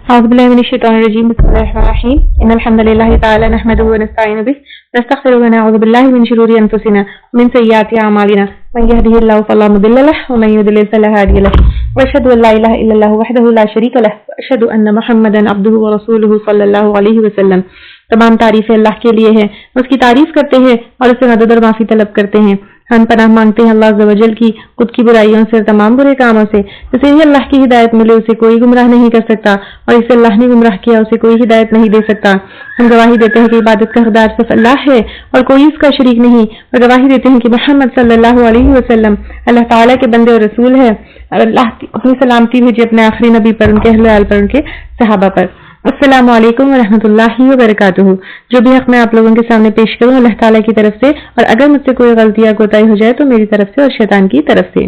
أعوذ بالله من الشيطان الرجيم بسم الله الرحمن الرحيم إن الحمد لله تعالى نحمده ونستعين به ونستغفره ونعوذ بالله من شرور أنفسنا ومن سيئات أعمالنا من يهده الله فلا مضل له ومن يضلل فلا هادي له وأشهد أن لا إله إلا الله وحده لا شريك له وأشهد أن محمدا عبده ورسوله صلى الله عليه وسلم. تمام تعریفیں اللہ کے لیے ہیں، اس کی تعریف کرتے ہیں اور اس سے مدد اور معافی طلب کرتے ہیں. ہم پناہ مانگتے ہیں اللہ عز و جل کی خود کی برائیوں سے، تمام برے کاموں سے. جسے ہی اللہ کی ہدایت ملے اسے کوئی گمراہ نہیں کر سکتا، اور اسے اللہ نے گمراہ کیا اسے کوئی ہدایت نہیں دے سکتا. ہم گواہی دیتے ہیں کہ عبادت کا حقدار صرف اللہ ہے اور کوئی اس کا شریک نہیں، اور گواہی دیتے ہیں کہ محمد صلی اللہ علیہ وسلم اللہ تعالیٰ کے بندے اور رسول ہے. اور اللہ کی سلامتی بھیجے اپنے آخری نبی پر، ان کے اہل ویال پر، ان کے صحابہ پر. السلام علیکم ورحمۃ اللہ وبرکاتہ. جو بھی حق میں آپ لوگوں کے سامنے پیش کروں اللہ تعالیٰ کی طرف سے، اور اگر مجھ سے کوئی غلطی یا کوتاہی ہو جائے تو میری طرف سے اور شیطان کی طرف سے.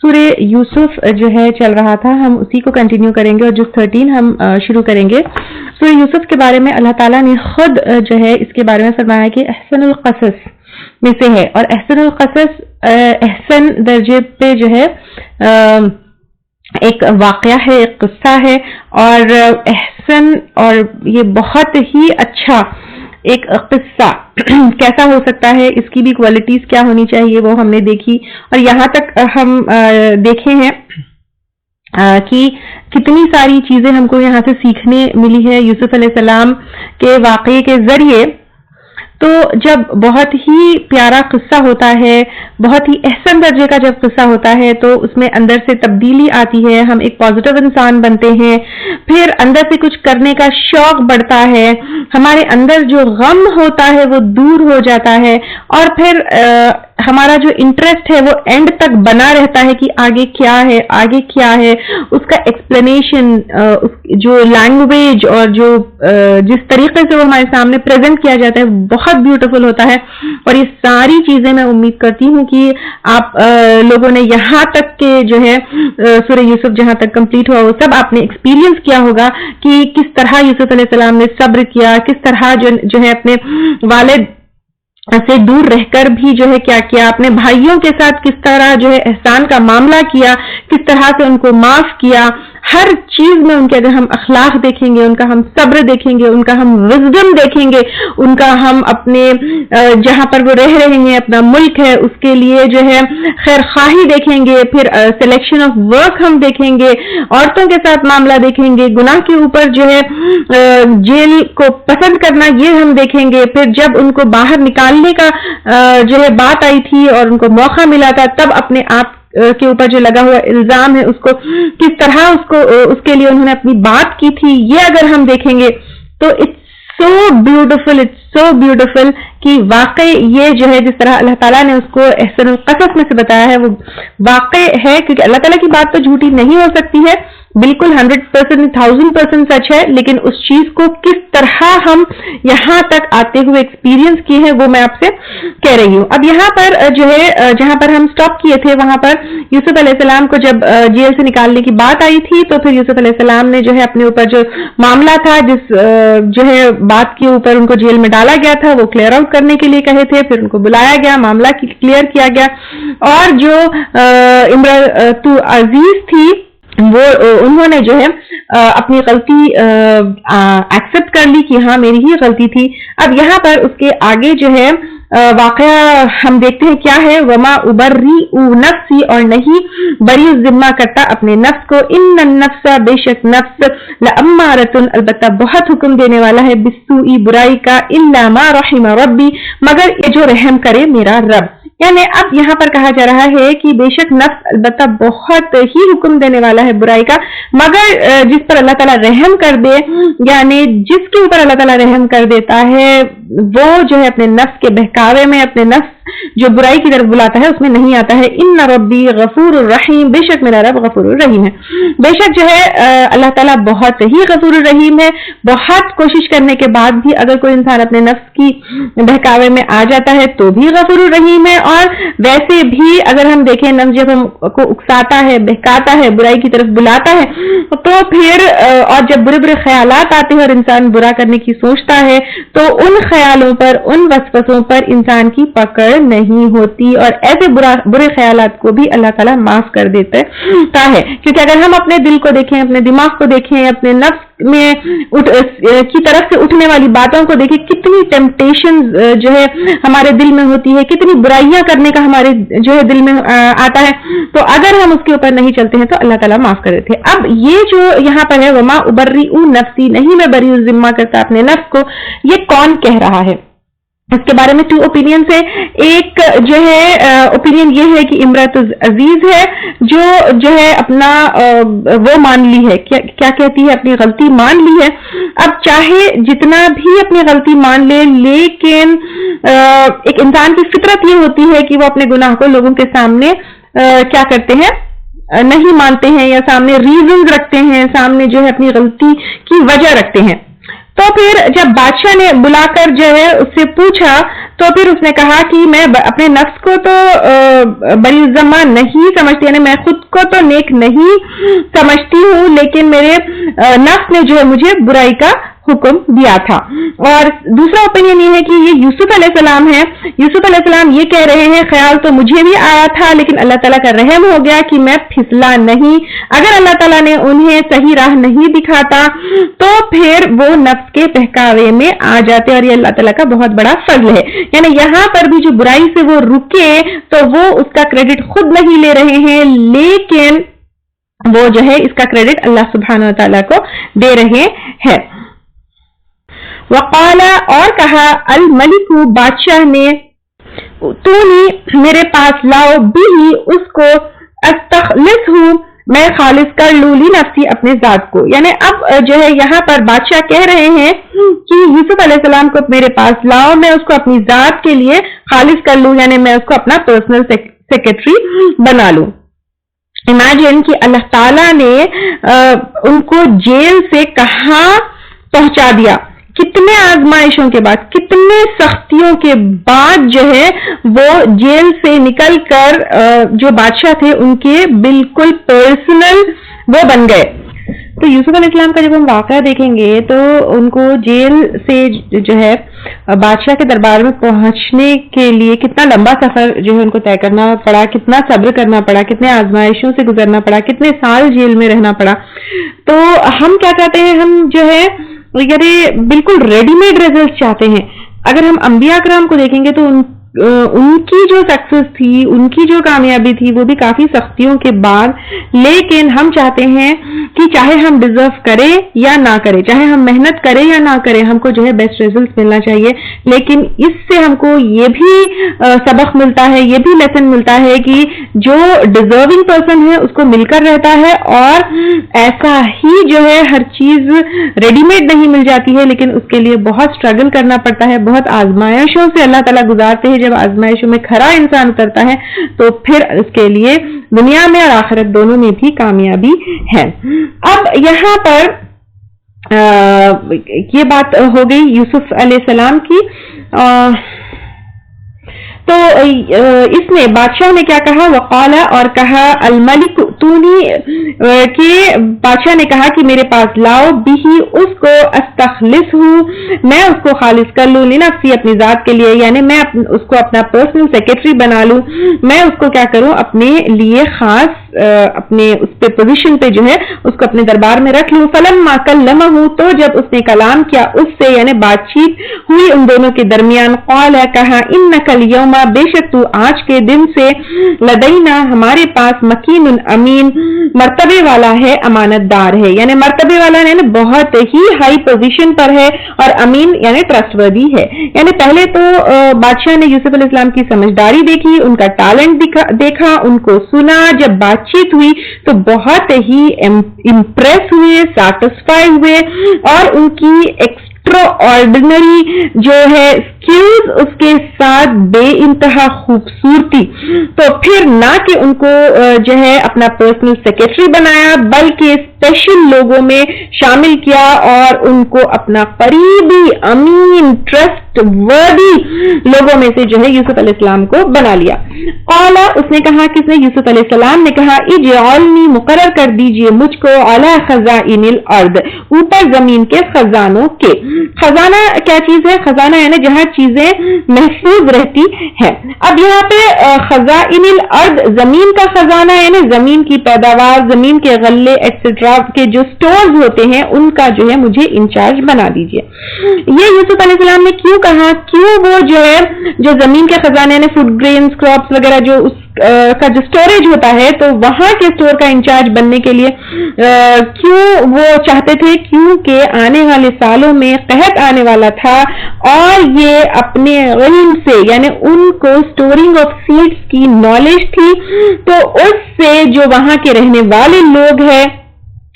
سورہ یوسف جو ہے چل رہا تھا، ہم اسی کو کنٹینیو کریں گے اور جز 13 ہم شروع کریں گے. سورہ یوسف کے بارے میں اللہ تعالیٰ نے خود جو ہے اس کے بارے میں فرمایا کہ احسن القصص میں سے ہے، اور احسن القصص احسن درجے پہ جو ہے ایک واقعہ ہے، ایک قصہ ہے، اور احسن اور یہ بہت ہی اچھا ایک قصہ کیسا ہو سکتا ہے، اس کی بھی کوالٹیز کیا ہونی چاہیے وہ ہم نے دیکھی. اور یہاں تک ہم دیکھے ہیں کہ کتنی ساری چیزیں ہم کو یہاں سے سیکھنے ملی ہے یوسف علیہ السلام کے واقعے کے ذریعے. تو جب بہت ہی پیارا قصہ ہوتا ہے، بہت ہی احسن درجے کا جب قصہ ہوتا ہے تو اس میں اندر سے تبدیلی آتی ہے، ہم ایک پازیٹیو انسان بنتے ہیں، پھر اندر سے کچھ کرنے کا شوق بڑھتا ہے، ہمارے اندر جو غم ہوتا ہے وہ دور ہو جاتا ہے، اور پھر ہمارا جو انٹرسٹ ہے وہ اینڈ تک بنا رہتا ہے کہ آگے کیا ہے، آگے کیا ہے. اس کا ایکسپلینیشن، جو لینگویج اور جو جس طریقے سے وہ ہمارے سامنے پریزنٹ کیا جاتا ہے بہت بیوٹیفل ہوتا ہے. اور یہ ساری چیزیں میں امید کرتی ہوں کہ آپ لوگوں نے یہاں تک کے جو ہے سورہ یوسف جہاں تک کمپلیٹ ہوا وہ سب آپ نے ایکسپیرینس کیا ہوگا کہ کس طرح یوسف علیہ السلام نے صبر کیا، کس طرح جو ہے اپنے والد سے دور رہ کر بھی جو ہے کیا کیا، اپنے بھائیوں کے ساتھ کس طرح جو ہے احسان کا معاملہ کیا، کس طرح سے ان کو معاف کیا. ہر چیز میں ان کے اگر ہم اخلاق دیکھیں گے، ان کا ہم صبر دیکھیں گے، ان کا ہم وزڈم دیکھیں گے، ان کا ہم اپنے جہاں پر وہ رہ رہے ہیں اپنا ملک ہے اس کے لیے جو ہے خیر خواہی دیکھیں گے، پھر سلیکشن آف ورک ہم دیکھیں گے، عورتوں کے ساتھ معاملہ دیکھیں گے، گناہ کے اوپر جو ہے جیل کو پسند کرنا یہ ہم دیکھیں گے. پھر جب ان کو باہر نکالنے کا جو ہے بات آئی تھی اور ان کو موقع ملا تھا تب اپنے آپ کے اوپر جو لگا ہوا الزام ہے اس کو کس طرح اس کے لیے انہوں نے اپنی بات کی تھی، یہ اگر ہم دیکھیں گے تو اٹس سو بیوٹیفل کہ واقعی یہ جو ہے جس طرح اللہ تعالیٰ نے اس کو احسن القصص میں سے بتایا ہے وہ واقع ہے، کیونکہ اللہ تعالیٰ کی بات تو جھوٹی نہیں ہو سکتی ہے، بالکل 100%، 1000% سچ ہے. لیکن اس چیز کو کس طرح ہم یہاں تک آتے ہوئے ایکسپیرینس کیے ہیں وہ میں آپ سے کہہ رہی ہوں. اب یہاں پر جو ہے جہاں پر ہم سٹاپ کیے تھے وہاں پر یوسف علیہ السلام کو جب جیل سے نکالنے کی بات آئی تھی تو پھر یوسف علیہ السلام نے جو ہے اپنے اوپر جو معاملہ تھا، جس جو ہے بات کے اوپر ان کو جیل میں ڈالا گیا تھا وہ کلیئر آؤٹ کرنے کے لیے کہے تھے. پھر ان کو بلایا گیا، معاملہ کلیئر کیا گیا، اور جو امرأۃ عزیز تھی وہ انہوں نے جو ہے اپنی غلطی ایکسپٹ کر لی کہ ہاں میری ہی غلطی تھی. اب یہاں پر اس کے آگے جو ہے واقعہ ہم دیکھتے ہیں کیا ہے. وما ابرئ نفسی، اور نہیں بری ذمہ کرتا اپنے نفس کو، ان النفس، بے شک نفس، لامارۃ، البتہ بہت حکم دینے والا ہے، بالسوء، برائی کا، الا ما رحم ربی، مگر یہ جو رحم کرے میرا رب. یعنی اب یہاں پر کہا جا رہا ہے کہ بے شک نفس البتہ بہت ہی حکم دینے والا ہے برائی کا، مگر جس پر اللہ تعالیٰ رحم کر دے، یعنی جس کے اوپر اللہ تعالیٰ رحم کر دیتا ہے وہ جو ہے اپنے نفس کے بہکاوے میں، اپنے نفس جو برائی کی طرف بلاتا ہے اس میں نہیں آتا ہے. ان ربی غفور الرحیم، بے شک میرا رب غفور الرحیم ہے. بے شک جو ہے اللہ تعالیٰ بہت ہی غفور الرحیم ہے. بہت کوشش کرنے کے بعد بھی اگر کوئی انسان اپنے نفس کی بہکاوے میں آ جاتا ہے تو بھی غفور الرحیم ہے. اور ویسے بھی اگر ہم دیکھیں نفس جب ہم کو اکساتا ہے، بہکاتا ہے، برائی کی طرف بلاتا ہے تو پھر اور جب برے برے خیالات آتے ہیں اور انسان برا کرنے کی سوچتا ہے تو ان خیالوں پر، ان وسوسوں پر انسان کی پکڑ نہیں ہوتی، اور ایسے برے خیالات کو بھی اللہ تعالیٰ معاف کر دیتا ہے. کیونکہ اگر ہم اپنے دل کو دیکھیں، اپنے دماغ کو دیکھیں، اپنے نفس میں کی طرف سے اٹھنے والی باتوں کو دیکھیں، کتنی ٹیمپٹیشن جو ہے ہمارے دل میں ہوتی ہے، کتنی برائیاں کرنے کا ہمارے جو ہے دل میں آتا ہے، تو اگر ہم اس کے اوپر نہیں چلتے ہیں تو اللہ تعالیٰ معاف کر دیتے. اب یہ جو یہاں پر ہے وما ابرئ نفسی، نہیں میں بری ذمہ کرتا اپنے نفس کو، یہ کون کہہ رہا ہے؟ اس کے بارے میں 2 اوپینین ہے. ایک جو ہے اوپینین یہ ہے کہ امرأت عزیز ہے جو ہے اپنا وہ مان لی ہے، کیا کہتی ہے، اپنی غلطی مان لی ہے. اب چاہے جتنا بھی اپنی غلطی مان لے، لیکن ایک انسان کی فطرت یہ ہوتی ہے کہ وہ اپنے گناہ کو لوگوں کے سامنے کیا کرتے ہیں، نہیں مانتے ہیں، یا سامنے ریزنز رکھتے ہیں، سامنے جو ہے اپنی غلطی کی وجہ رکھتے ہیں. تو پھر جب بادشاہ نے بلا کر جو ہے اس سے پوچھا تو پھر اس نے کہا کہ میں اپنے نفس کو تو بری ذمہ نہیں سمجھتی، یعنی میں خود کو تو نیک نہیں سمجھتی ہوں، لیکن میرے نفس نے جو ہے مجھے برائی کا حکم دیا تھا. اور دوسرا اوپینین یہ ہے کہ یہ یوسف علیہ السلام ہے. یوسف علیہ السلام یہ کہہ رہے ہیں خیال تو مجھے بھی آیا تھا، لیکن اللہ تعالیٰ کا رحم ہو گیا کہ میں پھسلا نہیں. اگر اللہ تعالیٰ نے انہیں صحیح راہ نہیں دکھاتا تو پھر وہ نفس کے بہکاوے میں آ جاتے، اور یہ اللہ تعالیٰ کا بہت بڑا فضل ہے. یعنی یہاں پر بھی جو برائی سے وہ رکے تو وہ اس کا کریڈٹ خود نہیں لے رہے ہیں، لیکن وہ جو ہے اس کا کریڈٹ اللہ سبحانہ و تعالیٰ کو دے رہے ہیں. وقال، اور کہا، الملک، بادشاہ نے، تو میرے پاس لاؤ، بھی اس کو، استخلص ہوں، میں خالص کر لوں، لی نفسی، اپنے ذات کو. یعنی اب جو ہے یہاں پر بادشاہ کہہ رہے ہیں کہ یوسف علیہ السلام کو میرے پاس لاؤ، میں اس کو اپنی ذات کے لیے خالص کر لوں، یعنی میں اس کو اپنا پرسنل سیکرٹری بنا لوں. امیجن کہ اللہ تعالیٰ نے ان کو جیل سے کہاں پہنچا دیا، کتنے آزمائشوں کے بعد، کتنے سختیوں کے بعد جو ہے وہ جیل سے نکل کر جو بادشاہ تھے ان کے بالکل پرسنل وہ بن گئے. تو یوسف علیہ السلام کا جب ہم واقعہ دیکھیں گے تو ان کو جیل سے جو ہے بادشاہ کے دربار میں پہنچنے کے لیے کتنا لمبا سفر جو ہے ان کو طے کرنا پڑا، کتنا صبر کرنا پڑا، کتنے آزمائشوں سے گزرنا پڑا، کتنے سال جیل میں رہنا پڑا. تو ہم کیا چاہتے ہیں، ہم جو ہے بالکل ریڈی میڈ ریزلٹ چاہتے ہیں. اگر ہم انبیاء کرام کو دیکھیں گے تو ان کی جو سکسیس تھی، ان کی جو کامیابی تھی، وہ بھی کافی سختیوں کے بعد. لیکن ہم چاہتے ہیں کہ چاہے ہم ڈیزرو کریں یا نہ کریں، چاہے ہم محنت کریں یا نہ کریں، ہم کو جو ہے بیسٹ ریزلٹ ملنا چاہیے. لیکن اس سے ہم کو یہ بھی سبق ملتا ہے، یہ بھی لیسن ملتا ہے کہ جو ڈیزرونگ پرسن ہے اس کو مل کر رہتا ہے، اور ایسا ہی جو ہے ہر چیز ریڈی میڈ نہیں مل جاتی ہے، لیکن اس کے لیے بہت اسٹرگل کرنا پڑتا ہے، بہت آزمائشوں سے اللہ تعالیٰ گزارتے ہیں. جب آزمائشوں میں کھرا انسان اترتا ہے تو پھر اس کے لیے دنیا میں اور آخرت دونوں میں بھی کامیابی ہے. اب یہاں پر یہ بات ہو گئی یوسف علیہ السلام کی. تو اس میں بادشاہ نے کیا کہا، وقال، اور کہا، الملک، کہ بادشاہ نے کہا کہ میرے پاس لاؤ، بھی اس کو، استخلص ہوں، میں اس کو خالص کر لوں، لنفسی، اپنی ذات کے لیے، یعنی میں اس کو اپنا پرسنل سیکرٹری بنا لوں، میں اس کو کیا کروں، اپنے لیے خاص اپنے اس پہ پوزیشن پہ جو ہے اس کو اپنے دربار میں رکھ لوں. فلما کلمہ، تو جب اس نے کلام کیا اس سے، یعنی بات چیت ہوئی ان دونوں کے درمیان، قال، کہا، انک الیوم، بے شک تو آج کے دن سے، لدینا، ہمارے پاس، مکین امین، مرتبے والا ہے، امانت دار ہے. یعنی مرتبے والا یعنی بہت ہی ہائی پوزیشن پر ہے، اور امین یعنی ٹرسٹ وردی ہے. یعنی پہلے تو بادشاہ نے یوسف علیہ السلام کی سمجھداری دیکھی، ان کا ٹیلنٹ دیکھا، ان کو سنا. جب بات چیت ہوئی تو بہت ہی امپریس ہوئے، سیٹسفائی ہوئے، اور ان کی ایکسٹرا آرڈینری جو ہے اسکلز، اس کے ساتھ بے انتہا خوبصورتی. تو پھر نہ کہ ان کو جو ہے اپنا پرسنل سیکرٹری بنایا، بلکہ اسپیشل لوگوں میں شامل کیا، اور ان کو اپنا قریبی، امین، ٹرسٹ وردی لوگوں میں سے جو ہے یوسف علیہ السلام کو بنا لیا. قال، اس نے کہا، کس نے، یوسف علیہ السلام نے کہا، اجعلنی، مقرر کر دیجئے مجھ کو، علی خزائن الارض، اوپر زمین کے خزانوں کے. خزانہ کیا چیز ہے؟ خزانہ یعنی جہاں چیزیں محفوظ رہتی ہیں. اب یہاں پہ خزائن الارض زمین کا خزانہ یعنی زمین کی پیداوار, زمین کے غلے ایٹسٹرا کے جو سٹورز ہوتے ہیں ان کا جو ہے مجھے انچارج بنا دیجیے. یہ یوسف علیہ السلام نے کیوں کہا, کیوں وہ جو ہے جو زمین کے خزانے یعنی فوڈ گرینز کراپس وغیرہ جو اس کا جو سٹوریج ہوتا ہے تو وہاں کے سٹور کا انچارج بننے کے لیے کیوں وہ چاہتے تھے, کیونکہ آنے والے سالوں میں قحط آنے والا تھا اور یہ اپنے علم سے یعنی ان کو اسٹورنگ آف سیڈز کی نالج تھی تو اس سے جو وہاں کے رہنے والے لوگ ہیں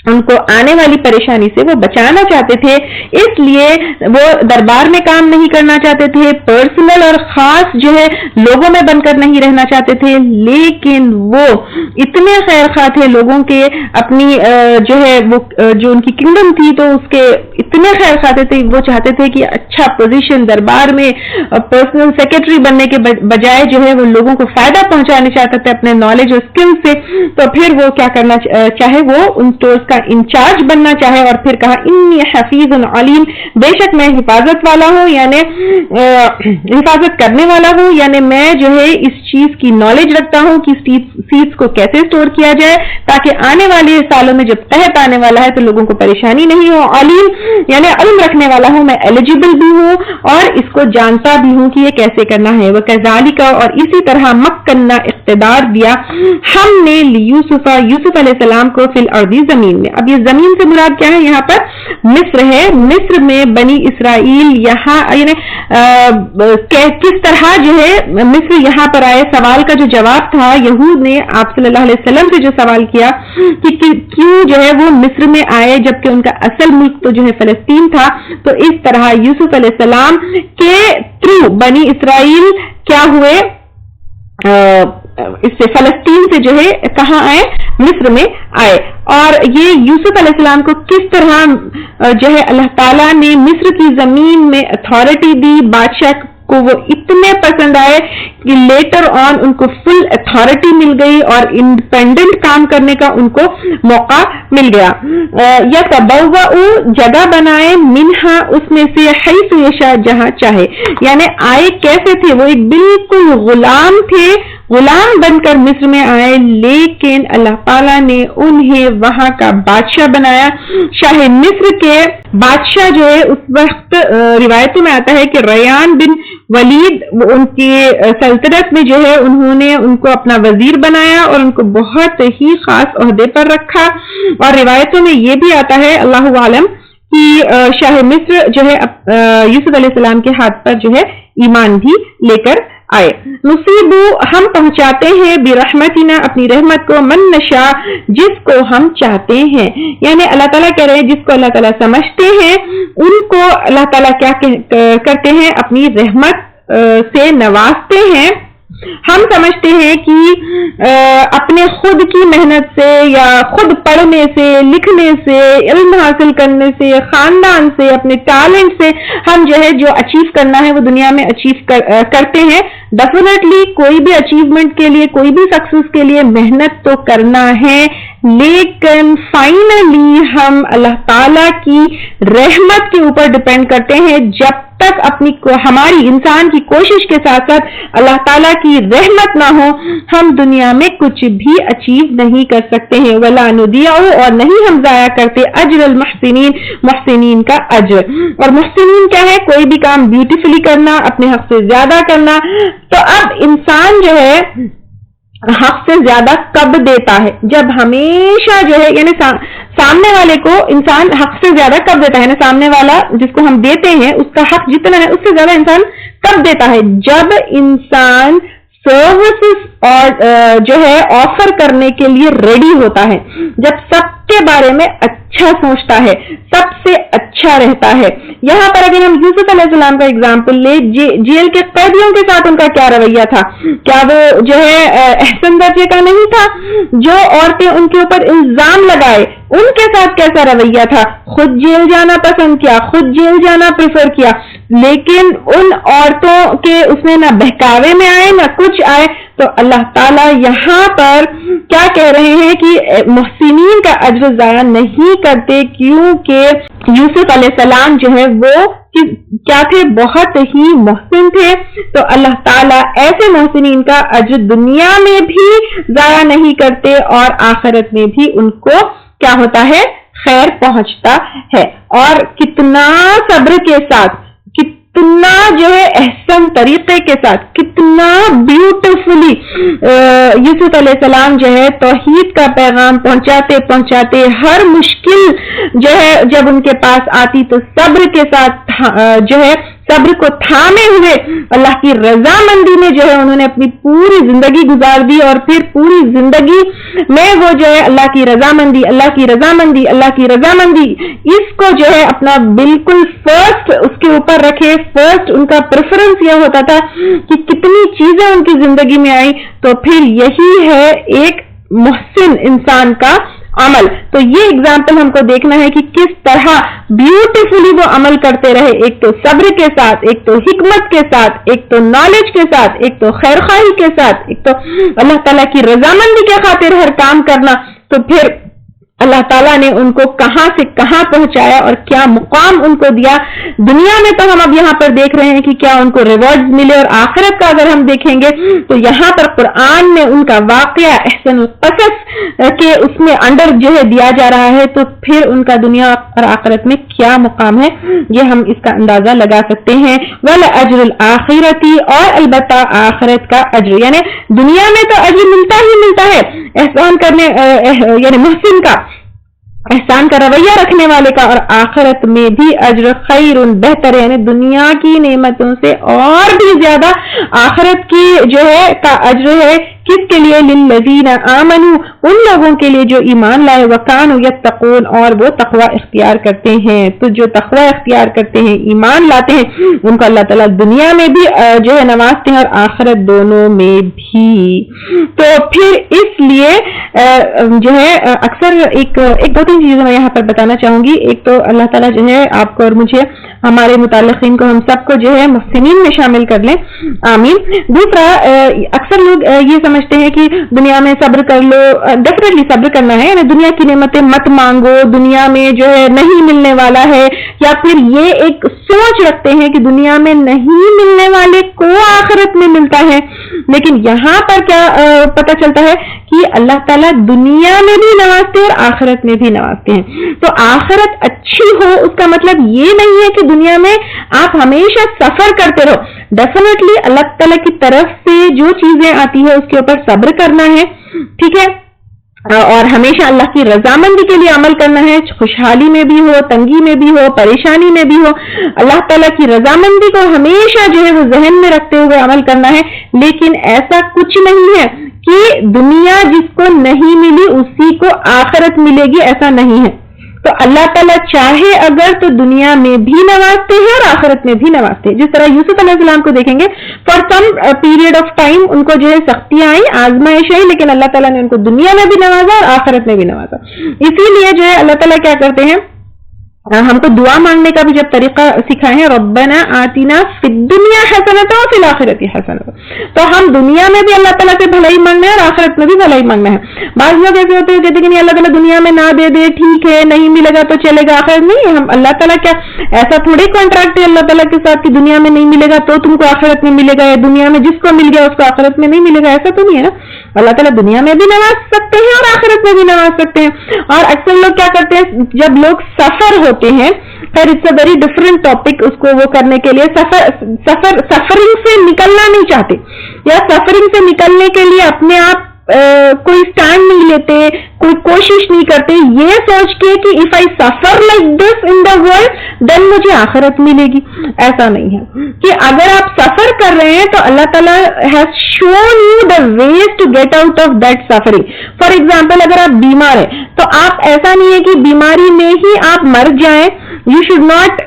ان کو آنے والی پریشانی سے وہ بچانا چاہتے تھے. اس لیے وہ دربار میں کام نہیں کرنا چاہتے تھے, پرسنل اور خاص جو ہے لوگوں میں بن کر نہیں رہنا چاہتے تھے, لیکن وہ اتنے خیر خواہ تھے لوگوں کے, اپنی جو ہے وہ جو ان کی کنگڈم تھی تو اس کے اتنے خیر خواہ تھے, وہ چاہتے تھے کہ اچھا پوزیشن دربار میں پرسنل سیکرٹری بننے کے بجائے جو ہے وہ لوگوں کو فائدہ پہنچانے چاہتے تھے اپنے نالج اور اسکل سے. تو پھر وہ کیا کرنا چاہے, وہ ان اسٹورز کا انچارج بننا چاہے اور پھر کہا انی حفیظ علیم, بے شک میں حفاظت والا ہوں یعنی حفاظت کرنے والا ہوں, یعنی میں جو ہے اس چیز کی نالج رکھتا ہوں کہ سیڈز کو کیسے اسٹور کیا جائے تاکہ آنے والے سالوں میں جب قحط آنے والا ہے تو لوگوں کو پریشانی نہیں ہو. علیم یعنی علم رکھنے والا ہوں, میں ایلیجیبل بھی ہوں اور اس کو جانتا بھی ہوں کہ یہ کیسے کرنا ہے. وکذالک اور اسی طرح مکننا اقتدار دیا ہم نے یوسف علیہ السلام کو فی الارض زمین میں. اب یہ زمین سے مراد کیا ہے, یہاں پر مصر ہے. مصر میں بنی اسرائیل یہاں یعنی کس طرح جو ہے مصر یہاں پر آئے, سوال کا جو جواب تھا یہود نے آپ صلی اللہ علیہ وسلم سے جو سوال کیا کہ کیوں جو ہے وہ مصر میں آئے جبکہ ان کا اصل ملک تو جو ہے فلسطین تھا, تو اس طرح یوسف علیہ السلام کے تھرو بنی اسرائیل کیا ہوئے, اس سے فلسطین سے جو ہے کہاں آئے, مصر میں آئے. اور یہ یوسف علیہ السلام کو کس طرح جو ہے اللہ تعالیٰ نے مصر کی زمین میں اتھارٹی دی, بادشاہ کو وہ اتنے پسند آئے کہ لیٹر آن ان کو فل اتھارٹی مل گئی اور انڈیپینڈنٹ کام کرنے کا ان کو موقع مل گیا. یا تبوؤ جگہ بنائے, منہا اس میں سے, حیث یشاء جہاں چاہے, یعنی آئے کیسے تھے, وہ ایک بالکل غلام تھے, غلام بن کر مصر میں آئے, لیکن اللہ تعالیٰ نے انہیں وہاں کا بادشاہ بنایا. شاہ مصر کے بادشاہ جو ہے اس وقت روایتوں میں آتا ہے کہ ریان بن ولید ان کی سلطنت میں جو ہے انہوں نے ان کو اپنا وزیر بنایا اور ان کو بہت ہی خاص عہدے پر رکھا. اور روایتوں میں یہ بھی آتا ہے اللہ عالم کہ شاہ مصر جو ہے یوسف علیہ السلام کے ہاتھ پر جو ہے ایمان بھی لے کر آئے. نصیبو ہم پہنچاتے ہیں برحمتنا اپنی رحمت کو, من نشاء جس کو ہم چاہتے ہیں, یعنی اللہ تعالیٰ کہہ رہے ہیں جس کو اللہ تعالیٰ سمجھتے ہیں ان کو اللہ تعالیٰ کیا کرتے ہیں, اپنی رحمت سے نوازتے ہیں. ہم سمجھتے ہیں کہ اپنے خود کی محنت سے یا خود پڑھنے سے, لکھنے سے, علم حاصل کرنے سے, خاندان سے, اپنے ٹیلنٹ سے ہم جو ہے جو اچیو کرنا ہے وہ دنیا میں اچیو کرتے ہیں. ڈیفینیٹلی کوئی بھی اچیومنٹ کے لیے, کوئی بھی سکسیس کے لیے محنت تو کرنا ہے, لیکن فائنلی ہم اللہ تعالی کی رحمت کے اوپر ڈپینڈ کرتے ہیں. جب تک ہماری انسان کی کوشش کے ساتھ ساتھ اللہ تعالیٰ کی رحمت نہ ہو ہم دنیا میں کچھ بھی اچیو نہیں کر سکتے ہیں. وَلَا نُضِيعُ اور نہیں ہم ضائع کرتے اجر المحسنین, محسنین کا اجر. اور محسنین کیا ہے, کوئی بھی کام بیوٹیفلی کرنا, اپنے حق سے زیادہ کرنا. تو اب انسان جو ہے حق سے زیادہ کب دیتا ہے, جب ہمیشہ جو ہے یعنی سامنے والے کو انسان حق سے زیادہ کب دیتا ہے, یعنی سامنے والا جس کو ہم دیتے ہیں اس کا حق جتنا ہے اس سے زیادہ انسان کب دیتا ہے, جب انسان سروسز اور جو ہے آفر کرنے کے لیے ریڈی ہوتا ہے, جب سب کے بارے میں اچھا سوچتا ہے, سب سے اچھا رہتا ہے. یہاں پر اگر ہم یوسف علیہ السلام کا اگزامپل لیں, جیل کے قیدیوں کے ساتھ ان کا کیا رویہ تھا, کیا وہ جو ہے احسن درجے کا نہیں تھا؟ جو عورتیں ان کے اوپر الزام لگائے ان کے ساتھ کیسا رویہ تھا, خود جیل جانا پسند کیا, خود جیل جانا پریفر کیا, لیکن ان عورتوں کے اس میں نہ بہکاوے میں آئے نہ کچھ آئے. تو اللہ تعالیٰ یہاں پر کیا کہہ رہے ہیں کہ محسنین کا اجر ضائع نہیں کرتے, کیونکہ یوسف علیہ السلام جو ہے وہ کیا تھے؟ بہت ہی محسن تھے. تو اللہ تعالیٰ ایسے محسنین کا اجر دنیا میں بھی ضائع نہیں کرتے اور آخرت میں بھی ان کو کیا ہوتا ہے؟ خیر پہنچتا ہے. اور کتنا صبر کے ساتھ، کتنا جو ہے احسن طریقے کے ساتھ، کتنا بیوٹیفلی یوسف علیہ السلام جو ہے توحید کا پیغام پہنچاتے ہر مشکل جو ہے جب ان کے پاس آتی تو صبر کے ساتھ جو ہے صبر کو تھامے ہوئے اللہ کی رضامندی میں جو ہے انہوں نے اپنی پوری زندگی گزار دی. اور پھر پوری زندگی میں وہ جو ہے اللہ کی رضامندی، اللہ کی رضامندی، اللہ کی رضامندی، اس کو جو ہے اپنا بالکل فرسٹ اس کے اوپر رکھے. فرسٹ ان کا پریفرنس یہ ہوتا تھا کہ کتنی چیزیں ان کی زندگی میں آئی. تو پھر یہی ہے ایک محسن انسان کا عمل. تو یہ اگزامپل ہم کو دیکھنا ہے کہ کس طرح بیوٹیفلی وہ عمل کرتے رہے، ایک تو صبر کے ساتھ، ایک تو حکمت کے ساتھ، ایک تو نالج کے ساتھ، ایک تو خیر خواہی کے ساتھ، ایک تو اللہ تعالیٰ کی رضامندی کے خاطر ہر کام کرنا. تو پھر اللہ تعالیٰ نے ان کو کہاں سے کہاں پہنچایا اور کیا مقام ان کو دیا. دنیا میں تو ہم اب یہاں پر دیکھ رہے ہیں کہ کیا ان کو ریوارڈز ملے، اور آخرت کا اگر ہم دیکھیں گے تو یہاں پر قرآن میں ان کا واقعہ احسن القصص کے اس میں انڈر جو ہے دیا جا رہا ہے. تو پھر ان کا دنیا اور آخرت میں کیا مقام ہے یہ ہم اس کا اندازہ لگا سکتے ہیں. وَلَأَجْرُ الْآخِرَةِ، اور البتہ آخرت کا اجر، یعنی دنیا میں تو اجر ملتا ہی ملتا ہے احسان کرنے یعنی محسن کا، احسان کا رویہ رکھنے والے کا، اور آخرت میں بھی اجر خیر بہتر، یعنی دنیا کی نعمتوں سے اور بھی زیادہ آخرت کی جو ہے کا اجر ہے. کس کے لیے؟ للذین آمنوا، ان لوگوں کے لیے جو ایمان لائے، وکانوا یتقون، اور وہ تقوی اختیار کرتے ہیں. تو جو تقوی اختیار کرتے ہیں، ایمان لاتے ہیں، ان کو اللہ تعالیٰ دنیا میں بھی جو ہے نوازتے ہیں اور آخرت دونوں میں بھی. تو پھر اس لیے جو ہے اکثر ایک دو تین چیزیں میں یہاں پر بتانا چاہوں گی. ایک تو اللہ تعالیٰ جو ہے آپ کو اور مجھے، ہمارے متعلقین کو، ہم سب کو جو ہے محسنین میں شامل کر لیں، آمین. دوسرا، اکثر لوگ یہ سمجھتے ہیں کہ دنیا میں صبر کر لو. ڈیفینیٹلی صبر کرنا ہے، یعنی دنیا کی نعمتیں مت مانگو، دنیا میں جو ہے نہیں ملنے والا ہے. یا پھر یہ ایک سوچ رکھتے ہیں کہ دنیا میں نہیں ملنے والے کو آخرت میں ملتا ہے. لیکن یہاں پر کیا پتہ چلتا ہے کہ اللہ تعالیٰ دنیا میں بھی نوازتے ہیں اور آخرت میں بھی نوازتے ہیں. تو آخرت اچھی ہو اس کا مطلب یہ نہیں ہے کہ دنیا میں آپ ہمیشہ سفر کرتے رہو. ڈیفینیٹلی اللہ تعالیٰ کی طرف سے جو چیزیں آتی ہے اس کے اوپر صبر کرنا ہے، ٹھیک ہے، اور ہمیشہ اللہ کی رضامندی کے لیے عمل کرنا ہے. خوشحالی میں بھی ہو، تنگی میں بھی ہو، پریشانی میں بھی ہو، اللہ تعالیٰ کی رضامندی کو ہمیشہ جو ہے وہ ذہن میں رکھتے ہوئے عمل کرنا ہے. لیکن ایسا کچھ نہیں ہے کہ دنیا جس کو نہیں ملی اسی کو آخرت ملے گی، ایسا نہیں ہے. تو اللہ تعالیٰ چاہے اگر تو دنیا میں بھی نوازتے ہیں اور آخرت میں بھی نوازتے ہیں. جس طرح یوسف علیہ السلام کو دیکھیں گے، for some period of time ان کو جو ہے سختیاں آئی، آزمائش آئی، لیکن اللہ تعالیٰ نے ان کو دنیا میں بھی نوازا اور آخرت میں بھی نوازا. اسی لیے جو ہے اللہ تعالیٰ کیا کرتے ہیں، ہم کو دعا مانگنے کا بھی جب طریقہ سکھائے ہیں، ربنا آتنا فی الدنیا حسنۃ وفی الآخرۃ حسنۃ. تو ہم دنیا میں بھی اللہ تعالیٰ سے بھلائی مانگنا ہے اور آخرت میں بھی بھلائی مانگنا ہے. بعض لوگ ایسے ہوتے ہیں کہتے ہیں کہ نہیں اللہ تعالیٰ دنیا میں نہ دے دے ٹھیک ہے، نہیں ملے گا تو چلے گا، آخرت نہیں. ہم اللہ تعالیٰ کیا ایسا تھوڑی کانٹریکٹ ہے اللہ تعالیٰ کے ساتھ کہ دنیا میں نہیں ملے گا تو تم کو آخرت میں ملے گا، یا دنیا میں جس کو مل گیا اس کو آخرت میں نہیں ملے گا، ایسا تو نہیں ہے نا. اللہ تعالیٰ دنیا میں بھی نواز سکتے ہیں اور آخرت میں بھی نواز سکتے ہیں. اور اکثر لوگ کیا کرتے ہیں، جب لوگ سفر ہوتے ہیں، خیر it's a very different topic, اس کو وہ کرنے کے لیے سفرنگ سے نکلنا نہیں چاہتے، یا سفرنگ سے نکلنے کے لیے اپنے آپ کوئی سٹینڈ نہیں لیتے، کوئی کوشش نہیں کرتے، یہ سوچ کے کہ اف آئی سفر like this in the world then مجھے آخرت ملے گی. ایسا نہیں ہے کہ اگر آپ سفر کر رہے ہیں تو اللہ تعالیٰ has shown you the ways to get out of that suffering. For example اگر آپ بیمار ہیں تو آپ ایسا نہیں ہے کہ بیماری میں ہی آپ مر جائیں. You should not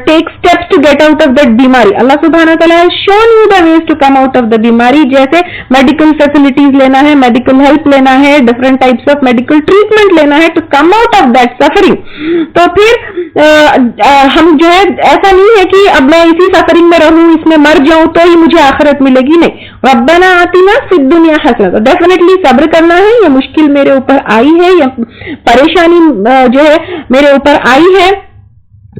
take steps to get out of that بیماری. اللہ سبحانہ وتعالیٰ has shown you the ways to come out of the بیماری. جیسے میڈیکل فیسلٹیز لینا ہے، میڈیکل ہیلپ لینا ہے، different types of medical treatment لینا ہے to come out of that suffering. تو پھر ہم جو ہے ایسا نہیں ہے کہ اب میں اسی سفرنگ میں رہوں، اس میں مر جاؤں تو ہی مجھے آخرت ملے گی. نہیں، ربنا آتنا فی الدنیا حسنۃ. ڈیفینیٹلی صبر کرنا ہے. یہ مشکل میرے اوپر آئی ہے، یا پریشانی جو ہے میرے اوپر آئی ہے،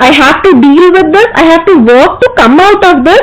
I have to deal with this, I have to work to come out of this,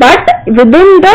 but within the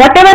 whatever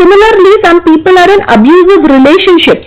Similarly, some people are in abusive relationships.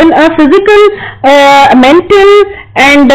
in a physical, mental and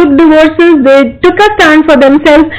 took divorces, they took a stand for themselves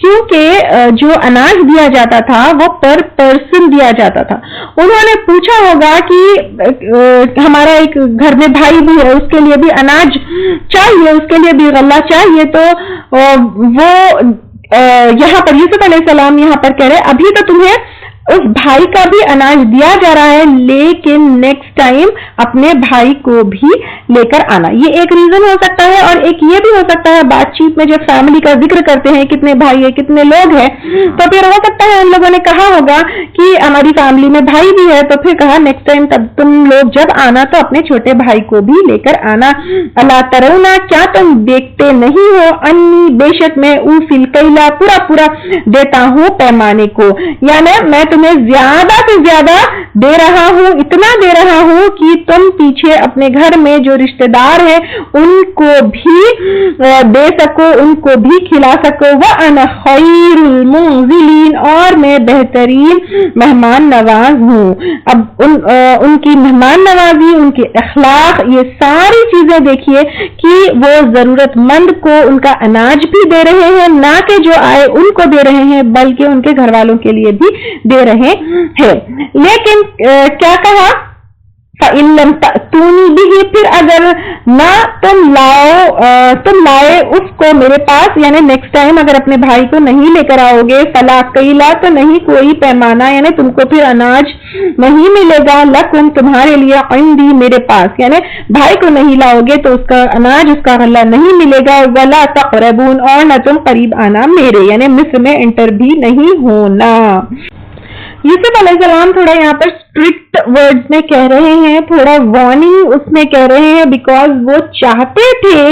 کیونکہ جو اناج دیا جاتا تھا وہ پر person دیا جاتا تھا. انہوں نے پوچھا ہوگا کہ ہمارا ایک گھر میں بھائی بھی ہے, اس کے لیے بھی اناج چاہیے, اس کے لیے بھی غلہ چاہیے, تو وہ یہاں پر یوسف علیہ السلام یہاں پر کہہ رہے ابھی تو تمہیں اس بھائی کا بھی اناج دیا جا رہا ہے, لیکن نیکسٹ ٹائم اپنے بھائی کو بھی لے کر آنا. یہ ایک ریزن ہو سکتا ہے, اور ایک یہ بھی ہو سکتا ہے بات چیت میں جب فیملی کا ذکر کرتے ہیں کتنے بھائی ہیں کتنے لوگ ہیں, تو پھر ہو سکتا ہے ان لوگوں نے کہا ہوگا کہ ہماری فیملی میں بھائی بھی ہے, تو پھر کہا نیکسٹ ٹائم تب تم لوگ جب آنا تو اپنے چھوٹے بھائی کو بھی لے کر آنا. اللہ ترونا, کیا تم دیکھتے نہیں ہو, انی بے شک میں اوفی الکیلا پورا پورا دیتا ہوں پیمانے کو, یعنی میں تمہیں زیادہ سے زیادہ دے رہا ہوں, اتنا دے رہا ہوں کہ تم پیچھے اپنے گھر میں جو رشتہ دار ہیں ان کو بھی دے سکو, ان کو بھی کھلا سکو. وَأَنَا خَيْرُ الْمُنزِلِينَ, اور میں بہترین مہمان نواز ہوں. اب ان کی مہمان نوازی, ان کے اخلاق, یہ ساری چیزیں دیکھیے کہ وہ ضرورت مند کو ان کا اناج بھی دے رہے ہیں, نہ کہ جو آئے ان کو دے رہے ہیں بلکہ ان کے گھر والوں کے لیے بھی دے رہے ہیں. لیکن کیا کہا, فَإِن لَّمْ تَأْتُونِي بِهِ, پھر اگر نہ تم لائے اس کو میرے پاس, یعنی نیکسٹ ٹائم اگر اپنے بھائی کو نہیں لے کر آؤ گے, فَلَا قِيلَ, تو نہیں کوئی پیمانہ, یعنی تم کو پھر اناج نہیں ملے گا, لَكُمْ تمہارے لیے, عِندِي میرے پاس, یعنی بھائی کو نہیں لاؤ گے تو اس کا اناج, اس کا غلہ نہیں ملے گا. وَلَا تَقْرَبُونَ, اور نہ تم قریب آنا میرے, یعنی مصر میں انٹر بھی نہیں ہونا. یوسف علیہ السلام تھوڑا یہاں پر اسٹرکٹ ورڈز میں کہہ رہے ہیں, تھوڑا وارننگ اس میں کہہ رہے ہیں, بیکاز وہ چاہتے تھے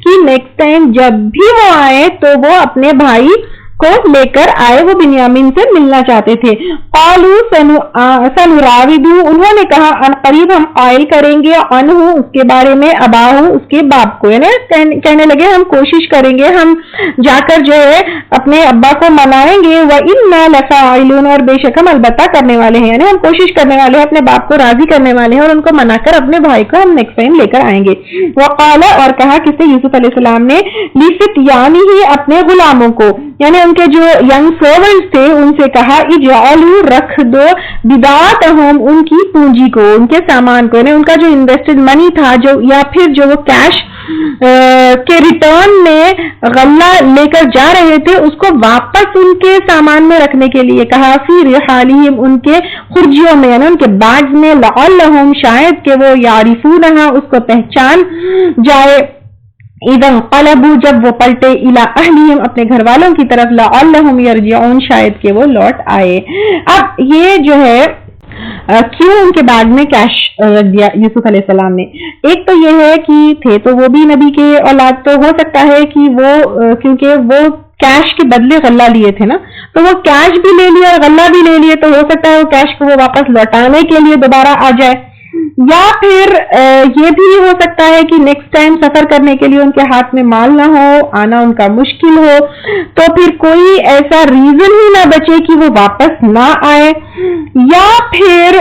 کہ نیکسٹ ٹائم جب بھی وہ آئے تو وہ اپنے بھائی کو لے کر آئے, وہ بنیامین سے ملنا چاہتے تھے. قالوا سنراود, انہوں نے کہا ان قریب ہم قائل کریں گے, عنہ اس کے بارے میں, اباہ اس کے باپ کو, یعنی کہنے لگے ہم کوشش کریں گے, ہم جا کر جو ہے اپنے ابا کو منائیں گے. وَإِنَّا لَفَاعِلُونَ, اور بے شک ہم البتہ کرنے والے ہیں, یعنی ہم کوشش کرنے والے ہیں, اپنے باپ کو راضی کرنے والے ہیں, اور ان کو منا کر اپنے بھائی کو ہم نیکسٹ ٹائم لے کر آئیں گے. وقال, اور کہا کس سے, یوسف علیہ السلام نے, لِفِتْيَانِهِ, اپنے غلاموں کو, یعنی ان کے جو ینگ سرونٹس تھے ان سے کہا, اجعلوا, رکھ دو, بدعاتہم, ان کی پونجی کو, ان کے سامان کو, یعنی ان کا جو انویسٹڈ منی تھا, جو یا پھر جو وہ کیش کے ریٹرن میں غلہ لے کر جا رہے تھے, اس کو واپس ان کے سامان میں رکھنے کے لیے کہا. فی رحالہم, ان کے خرجیوں میں, یعنی ان کے بیگز میں, لعلہم, شاید کہ وہ یعرفونہا, اس کو پہچان جائے. اذا انقلبوا, جب وہ پلٹے, الی اہلہم, اپنے گھر والوں کی طرف, لعلہم یرجعون, شاید کہ وہ لوٹ آئے. اب یہ جو ہے کیوں ان کے بیگ میں کیش رکھ دیا یوسف علیہ السلام نے, ایک تو یہ ہے کہ تھے تو وہ بھی نبی کے اولاد, تو ہو سکتا ہے کہ وہ کیونکہ وہ کیش کے بدلے غلہ لیے تھے نا, تو وہ کیش بھی لے لیا اور غلہ بھی لے لیے, تو ہو سکتا ہے وہ کیش کو وہ واپس لوٹانے کے لیے دوبارہ آ جائے. یا پھر یہ بھی ہو سکتا ہے کہ نیکسٹ ٹائم سفر کرنے کے لیے ان کے ہاتھ میں مال نہ ہو, آنا ان کا مشکل ہو, تو پھر کوئی ایسا ریزن ہی نہ بچے کہ وہ واپس نہ آئے. یا پھر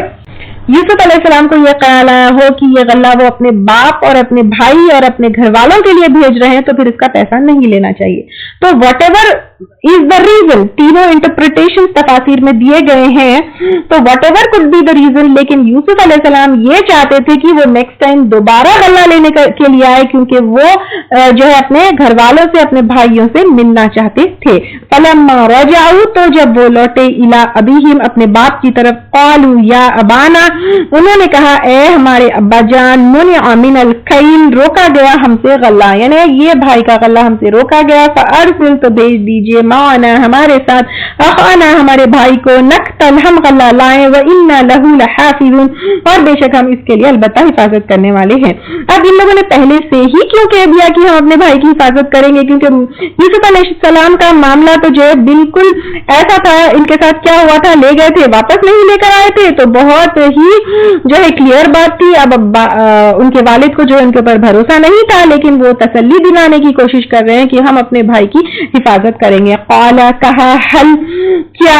یوسف علیہ السلام کو یہ خیال آیا ہو کہ یہ غلہ وہ اپنے باپ اور اپنے بھائی اور اپنے گھر والوں کے لیے بھیج رہے ہیں, تو پھر اس کا پیسہ نہیں لینا چاہیے. تو what ever is the reason, تینوں انٹرپریٹیشن تفاسیر میں دیے گئے ہیں, تو what ever could be the reason, لیکن یوسف علیہ السلام یہ چاہتے تھے کہ وہ نیکسٹ ٹائم دوبارہ غلہ لینے کے لیے آئے, کیونکہ وہ جو ہے اپنے گھر والوں سے, اپنے بھائیوں سے ملنا چاہتے تھے. فلما رجعوا, تو جب وہ لوٹے, الی ابیہم, اپنے باپ کی طرف, قالوا یا ابانا, انہوں نے کہا اے ہمارے ابا جان, منع من الکیل, روکا گیا ہم سے غلہ, یعنی یہ بھائی کا غلہ ہم سے روکا گیا. فارسل, تو بھیج دیجئے, معنا, ہمارے ساتھ, اخانا, ہمارے بھائی کو, نقتل, ہم غلہ لائیں, وانا لہ لحافظون, اور بے شک ہم اس کے لیے البتہ حفاظت کرنے والے ہیں. اب ان لوگوں نے پہلے سے ہی کیوں کہہ دیا کہ ہم اپنے بھائی کی حفاظت کریں گے, کیونکہ یوسف علیہ السلام کا معاملہ تو جو ہے بالکل ایسا تھا, ان کے ساتھ کیا ہوا تھا, لے گئے تھے واپس نہیں لے کر آئے تھے, تو بہت ہی جو ہے کلیئر بات تھی. اب ان کے والد کو جو ان کے اوپر بھروسہ نہیں تھا, لیکن وہ تسلی دلانے کی کوشش کر رہے ہیں کہ ہم اپنے بھائی کی حفاظت کریں گے. قال, کہا, حل, کیا